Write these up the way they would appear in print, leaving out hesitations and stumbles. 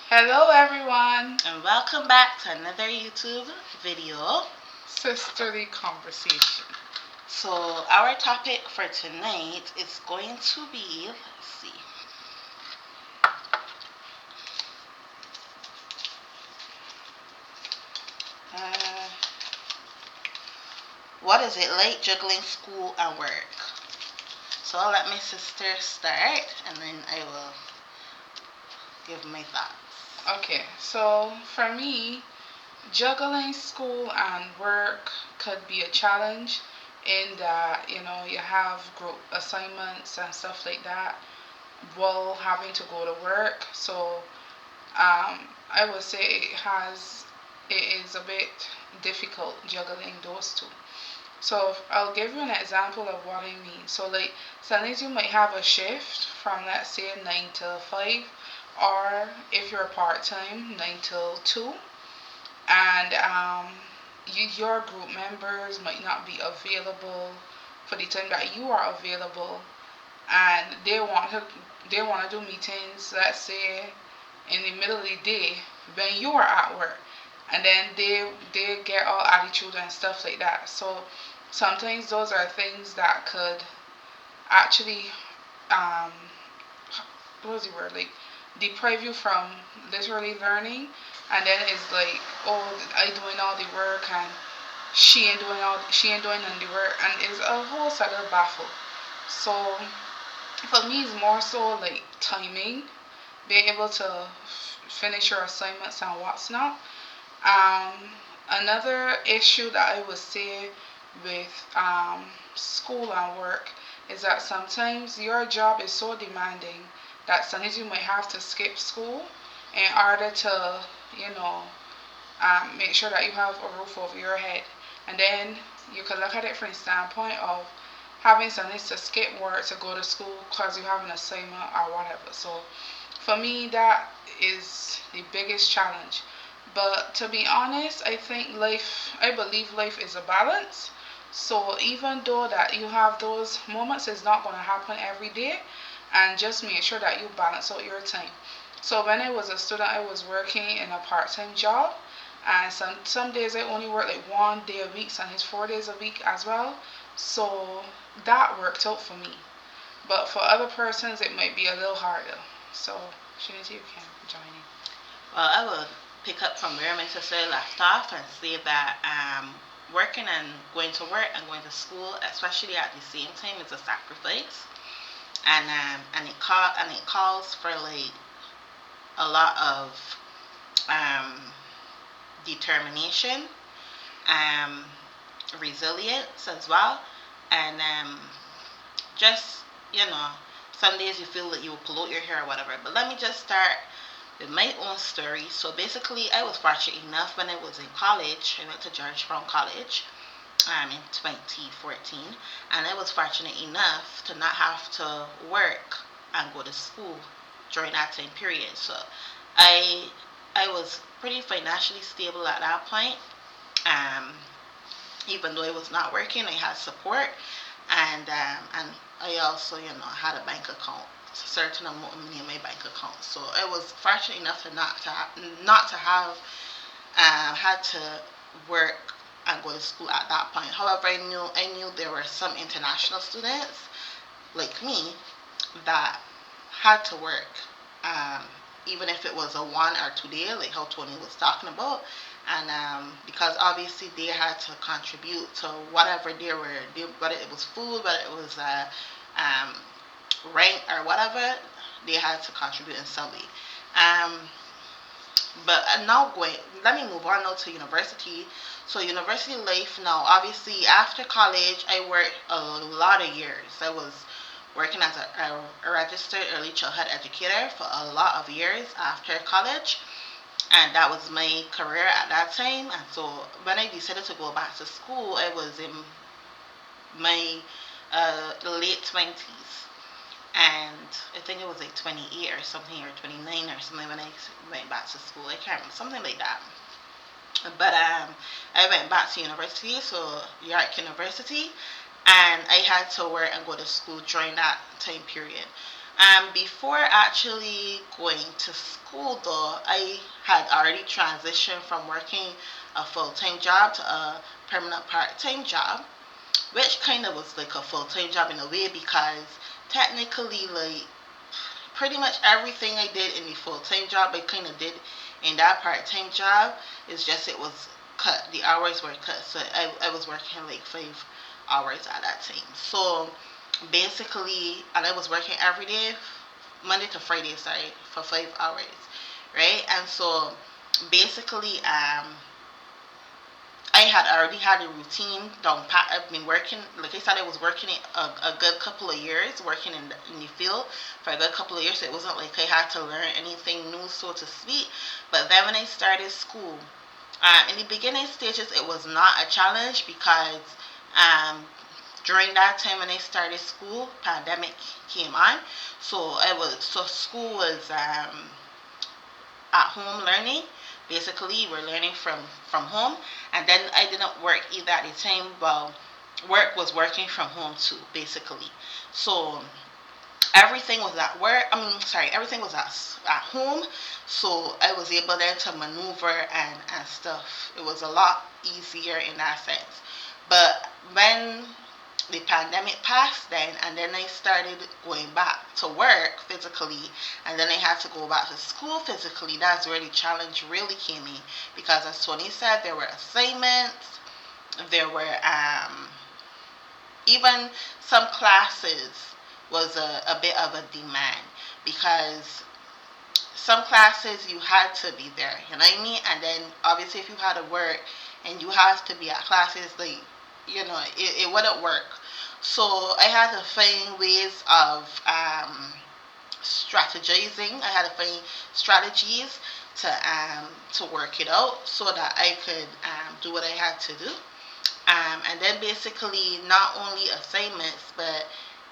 Hello everyone. And welcome back to another YouTube video. Sisterly conversation. So our topic for tonight is going to be, let's see, uh, what is it like juggling school and work? So I'll let my sister start and then I will give my thoughts. Okay, so for me, juggling school and work could be a challenge in that, you have group assignments and stuff like that while having to go to work. So I would say it is a bit difficult juggling those two. So I'll give you an example of what I mean. So like sometimes you might have a shift from, let's say, 9 till 5, or if you're part time, 9 till 2, and your group members might not be available for the time that you are available, and they want to do meetings, let's say, in the middle of the day when you are at work, and then they get all attitude and stuff like that. So sometimes those are things that could actually um what was the word, like, deprive you from literally learning. And then it's like, oh, I doing all the work and she ain't doing any work, and it's a whole set of baffle. So for me, it's more so like timing, being able to finish your assignments and what's not. Um, Another issue that I would say with school and work is that sometimes your job is so demanding that sometimes you might have to skip school in order to, you know, make sure that you have a roof over your head. And then you can look at it from the standpoint of having something to skip work to go to school because you have an assignment or whatever. So for me, that is the biggest challenge. But to be honest, I believe life is a balance. So even though that you have those moments, it's not going to happen every day. And just make sure that you balance out your time. So when I was a student, I was working in a part-time job, and some days I only work like 1 day a week, sometimes 4 days a week as well. So that worked out for me. But for other persons, it might be a little harder. So Shanity, you can join in. Well, I will pick up from where my sister left off and say that working and going to work and going to school, especially at the same time, is a sacrifice, and it calls for like a lot of um, determination, um, resilience as well, and just some days you feel that you will pull out your hair or whatever. But let me just start with my own story. So basically, I was fortunate enough when I was in college. I went to George Brown College in 2014, and I was fortunate enough to not have to work and go to school during that time period. So I I was pretty financially stable at that point. Um, Even though I was not working, I had support, and I also had a bank account, a certain amount of money in my bank account. So I was fortunate enough to not to have had to work and go to school at that point. However, I knew there were some international students like me that had to work, um, even if it was a 1 or 2 day, like how Tony was talking about. And because obviously they had to contribute to whatever whether it was food, whether it was um, rent or whatever, they had to contribute in some way. Um, but now let me move on now to university. So university life now, obviously after college, I worked a lot of years. I was working as a registered early childhood educator for a lot of years after college, and that was my career at that time. And so when I decided to go back to school, I was in my late 20s, and I think it was like 28 or something, or 29 or something, when I went back to school. I can't remember, something like that. But I went back to university, so York University, and I had to work and go to school during that time period. Before actually going to school, though, I had already transitioned from working a full time job to a permanent part time job, which kind of was like a full time job in a way because technically, like, pretty much everything I did in the full time job, I kind of did in that part time job. It's just it was cut, the hours were cut, so I was working like 5 hours at that time. So basically, and I was working every day, Monday to Friday, sorry, for 5 hours, right? And so basically, I had already had a routine down pat. I've been working, like I said, I was working a good couple of years, working in the field for a good couple of years. So it wasn't like I had to learn anything new, so to speak. But then when I started school, in the beginning stages, it was not a challenge because um, during that time when I started school, pandemic came on. So school was at home learning. Basically, we're learning from home, and then I didn't work either at the time. Well, work was working from home too, basically. So everything was at work. Sorry, everything was at home. So I was able then to maneuver and stuff. It was a lot easier in that sense. But when the pandemic passed then, and then I started going back to work physically, and then I had to go back to school physically. That's where the challenge really came in, because as Tony said, there were assignments, there were even some classes was a bit of a demand, because some classes you had to be there, you know what I mean? And then obviously if you had to work and you have to be at classes, like, it wouldn't work. So I had to find ways of strategizing. I had to find strategies to work it out so that I could do what I had to do. And then basically not only assignments, but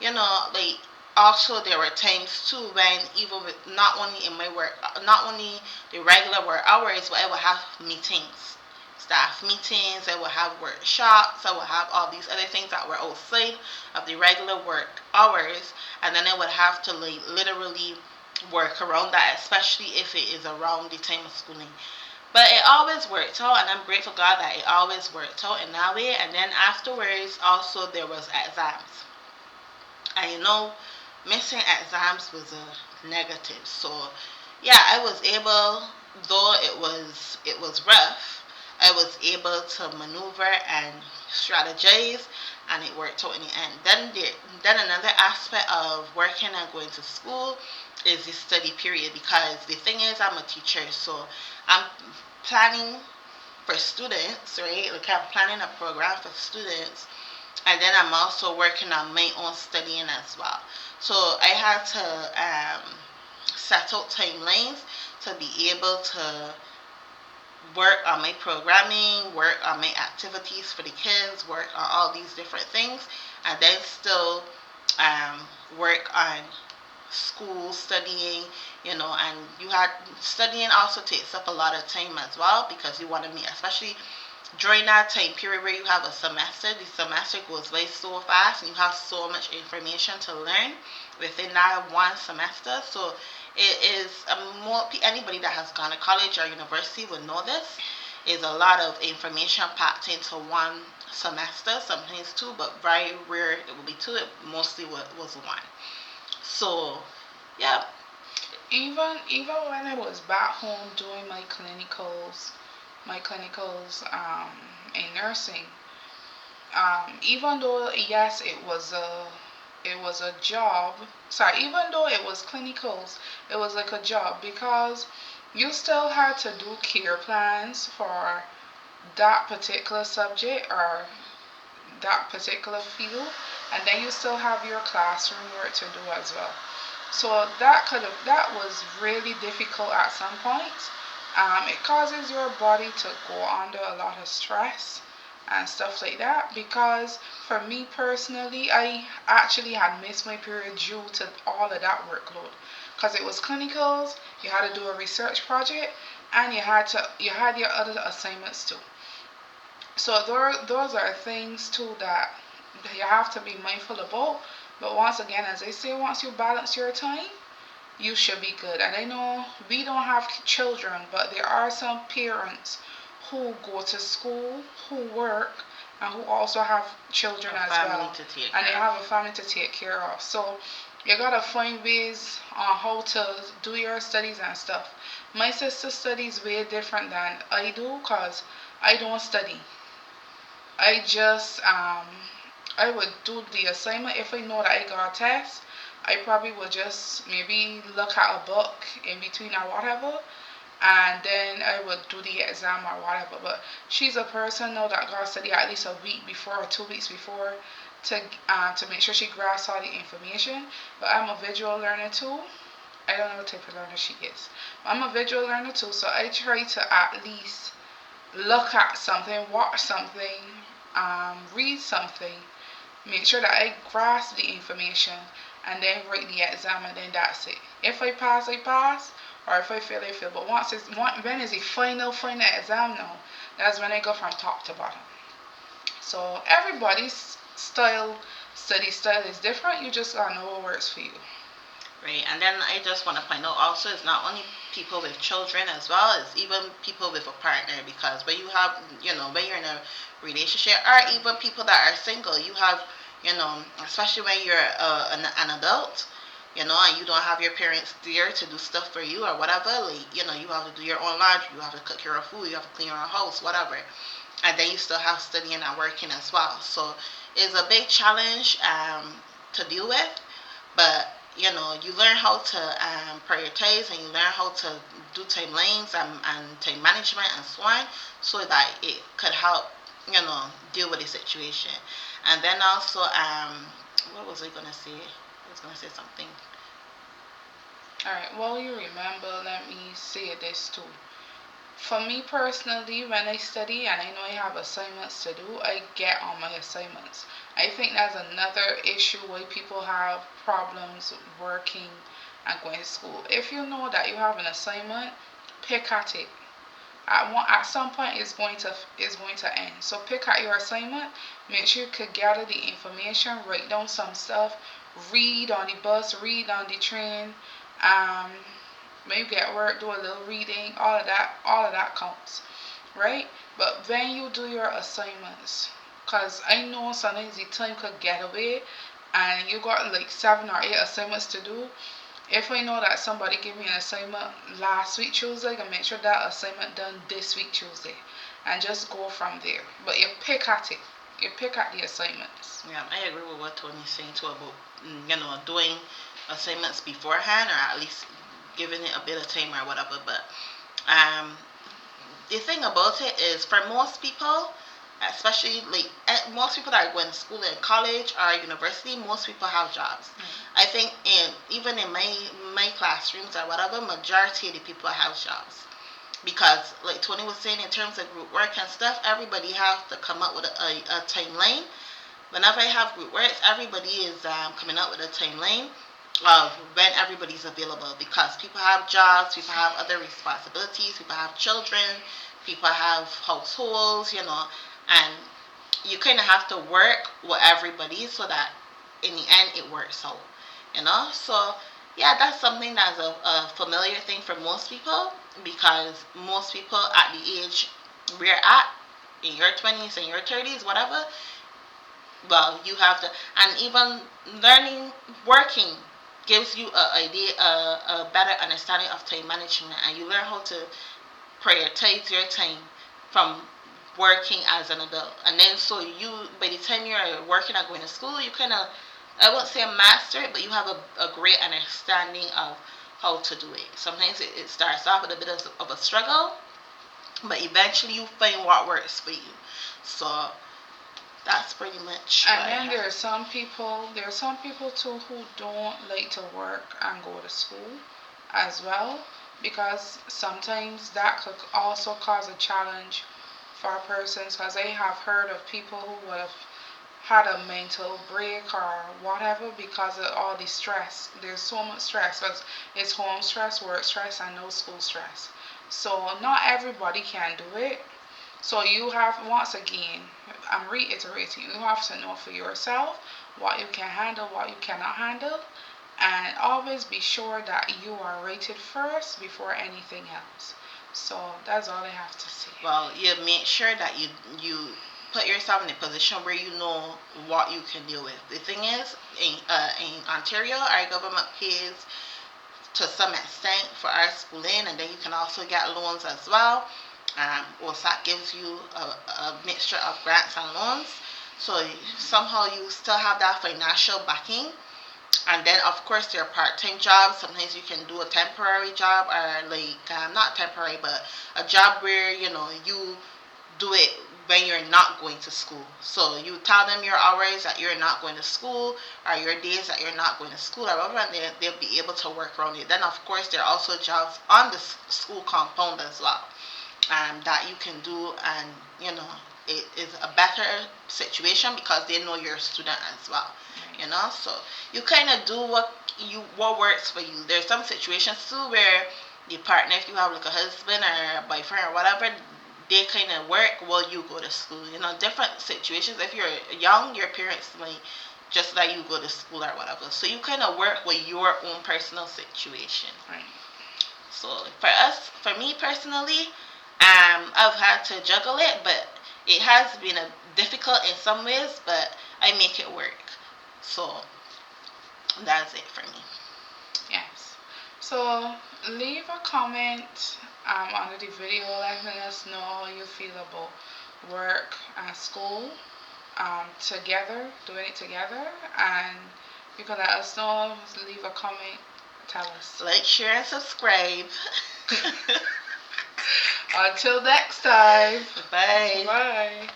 like, also there were times too when, even with not only in my work, not only the regular work hours, but I would have meetings, staff meetings. I would have workshops. I would have all these other things that were outside of the regular work hours, and then I would have to, like, literally work around that, especially if it is around the time of schooling. But it always worked out, and I'm grateful God that it always worked out in that way. And then afterwards, also there was exams. And missing exams was a negative. So yeah, I was able, though it was rough, I was able to maneuver and strategize, and it worked out in the end. Then another aspect of working and going to school is the study period, because the thing is, I'm a teacher, so I'm planning for students, right? Like, I'm planning a program for students, and then I'm also working on my own studying as well. So I had to set out timelines to be able to work on my programming, work on my activities for the kids, work on all these different things, and then still um, work on school studying, and you had studying also takes up a lot of time as well, because you want to meet, especially during that time period where you have a semester. The semester goes by so fast, and you have so much information to learn within that one semester. So it is more, anybody that has gone to college or university would know this, is a lot of information packed into one semester, sometimes two, but very rare it will be two. It mostly was one. So yeah. Even when I was back home doing my clinicals in nursing, even though yes it was a job. Sorry, even though it was clinicals, it was like a job, because you still had to do care plans for that particular subject or that particular field, and then you still have your classroom work to do as well. So that was really difficult at some points. It causes your body to go under a lot of stress and stuff like that, because for me personally, I actually had missed my period due to all of that workload, because it was clinicals, you had to do a research project, and you had your other assignments too. So those are things too that you have to be mindful about But once again, as I say, once you balance your time, you should be good. And I know we don't have children, but there are some parents who go to school, who work, and who also have children A as family well. to take And they care of. have a family to take care of. So you gotta find ways on how to do your studies and stuff. My sister studies way different than I do because I don't study. I just I would do the assignment if I know that I got a test. I probably would just maybe look at a book in between or whatever, and then I would do the exam or whatever. But she's a person now that got to study at least a week before or 2 weeks before to make sure she grasps all the information. But I'm a visual learner too. I don't know what type of learner she is. But I'm a visual learner too, so I try to at least look at something, watch something, read something, make sure that I grasp the information, and then write the exam, and then that's it. If I pass, I pass, or if I fail, I fail. But when is the final exam now? That's when I go from top to bottom. So everybody's study style is different. You just gotta know what works for you. Right, and then I just want to point out also it's not only people with children as well, it's even people with a partner because when you have, when you're in a relationship or even people that are single, you have, especially when you're an adult, and you don't have your parents there to do stuff for you or whatever, like, you have to do your own laundry, you have to cook your own food, you have to clean your own house, whatever. And then you still have studying and working as well. So it's a big challenge to deal with, but you learn how to prioritize and you learn how to do timelines and time management and so on, so that it could help deal with the situation. And then also, what was I gonna say? I was gonna say something. Alright, well, you remember, let me say this too. For me personally, when I study and I know I have assignments to do, I get on my assignments. I think that's another issue why people have problems working and going to school. If you know that you have an assignment, pick at it. At some point, it's going to end. So pick out your assignment. Make sure you could gather the information, write down some stuff, read on the bus, read on the train. Um, when you get work, do a little reading. All of that counts, right? But when you do your assignments, cause I know sometimes the time could get away, and you got like 7 or 8 assignments to do. If I know that somebody gave me an assignment last week Tuesday, I can make sure that assignment done this week Tuesday, and just go from there. But you pick at it. You pick at the assignments. Yeah, I agree with what Tony's saying too about doing assignments beforehand or at least giving it a bit of time or whatever. But um, the thing about it is for most people, especially like most people that are going to school in college or university, most people have jobs. I think even in my classrooms or whatever, majority of the people have jobs because like Tony was saying in terms of group work and stuff, everybody has to come up with a timeline. Whenever I have group works, everybody is coming up with a timeline of when everybody's available because people have jobs, people have other responsibilities, people have children, people have households, and you kind of have to work with everybody so that in the end it works out. So yeah, that's something that's a familiar thing for most people because most people at the age we're at in your 20s and your 30s, whatever, well, you have to, and even learning working gives you a better understanding of time management, and you learn how to prioritize your time from working as an adult. And then so you, by the time you're working or going to school, you kind of, I won't say master it, but you have a great understanding of how to do it. Sometimes it starts off with a bit of a struggle, but eventually you find what works for you. So that's pretty much what And I then have. there are some people too who don't like to work and go to school as well, because sometimes that could also cause a challenge for persons. Because I have heard of people who would have had a mental break or whatever because of all the stress. There's so much stress because it's home stress, work stress, and no school stress. So not everybody can do it. So you have, once again, I'm reiterating, you have to know for yourself what you can handle, what you cannot handle, and always be sure that you are rated first before anything else. So that's all I have to say. Well, you make sure that you put yourself in a position where you know what you can deal with. The thing is, in Ontario, our government pays to some extent for our schooling, and then you can also get loans as well. OSAC gives you a mixture of grants and loans, so somehow you still have that financial backing. And then of course there are part-time jobs. Sometimes you can do a temporary job, or like not temporary, but a job where you do it when you're not going to school. So you tell them your hours that you're not going to school, or your days that you're not going to school, or whatever, and they'll be able to work around it. Then of course there are also jobs on the school compound as well, that you can do, and it is a better situation because they know you're a student as well. So you kind of do what works for you. There's some situations too where the partner, if you have like a husband or a boyfriend or whatever, they kind of work while you go to school. Different situations. If you're young, your parents might just let you go to school or whatever. So you kind of work with your own personal situation. Right. So for me personally, I've had to juggle it, but it has been difficult in some ways, but I make it work. So that's it for me. Yes. So leave a comment under the video letting us know how you feel about work and school together, doing it together, and you can let us know. Leave a comment. Tell us. Like, share, and subscribe. Until next time. Bye. Bye.